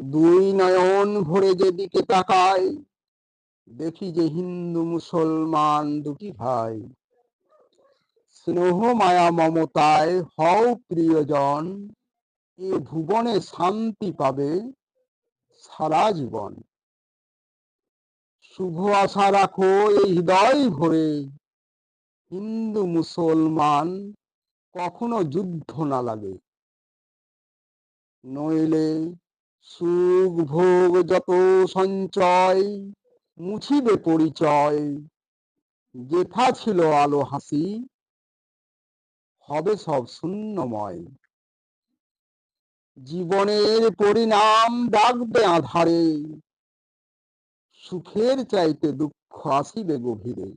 দুই নয়ন ভরে যেদিকে তাকায়, দেখি যে হিন্দু মুসলমান দুটি ভাই। স্নেহ মায়া মমতায় হও প্রিয়জন, এ ভুবনে শান্তি পাবে সারা জীবন। শুভ আশা রাখো এই হৃদয় ভরে, হিন্দু মুসলমান কখনো যুদ্ধ না লাগে। নইলে সুখ ভোগ যত সঞ্চয়, মুছিবে পরিচয়। যেথা ছিল আলো হাসি, হবে সব শূন্যময়। জীবনের পরিণাম ডাকবে আধারে, সুখের চাইতে দুঃখ আসিবে গভীরে।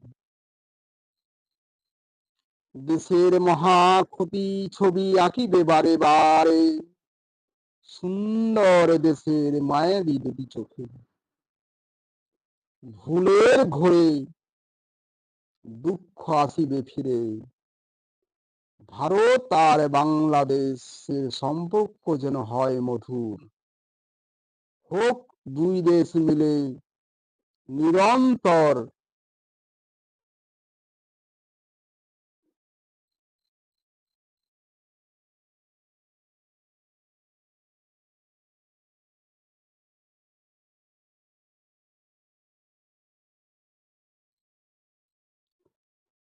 দেশের মহা ক্ষতি ছবি আঁকিবে বারে বারে, সুন্দর দেশের মায়াবী দুটি চোখে। ভুলের ঘোরে দুঃখ আসিবে ফিরে, ভারত আর বাংলাদেশের সম্পর্ক যেন হয় মধুর। হোক দুই দেশ মিলে নিরন্তর,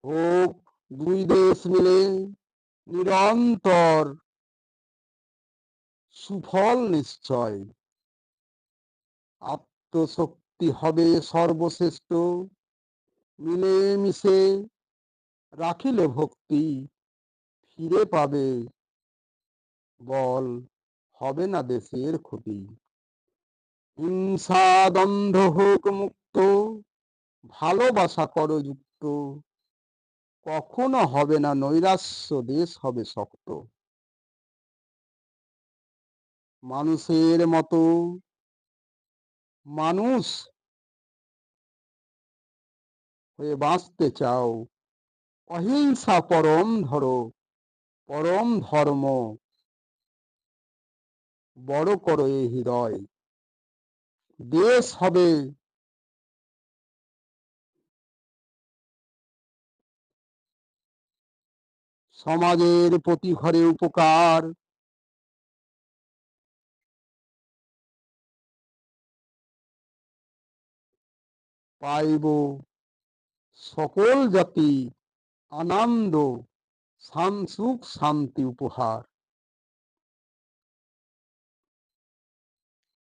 হোক দুই দেশ মিলে নিরন্তর, সুফল নিশ্চয়। আত্মশক্তি হবে সর্বশ্রেষ্ঠ, মিলে মিশে রাখিলে ভক্তি, ফিরে পাবে বল, হবে না দেশের ক্ষতি। হিংসা দ্বন্দ্ব হোক মুক্ত, ভালোবাসা করো যুক্ত, কখনো হবে না নৈরাশ্য, দেশ হবে শক্ত। মানুষের মতো মানুষ হয়ে বাঁচতে চাও, অহিংসা পরম ধরো, পরম ধর্ম বড় করো এই হৃদয়। দেশ হবে সমাজের প্রতি ঘরে উপকার, পাইব সকল জাতি আনন্দ, সুখ শান্তি উপহার।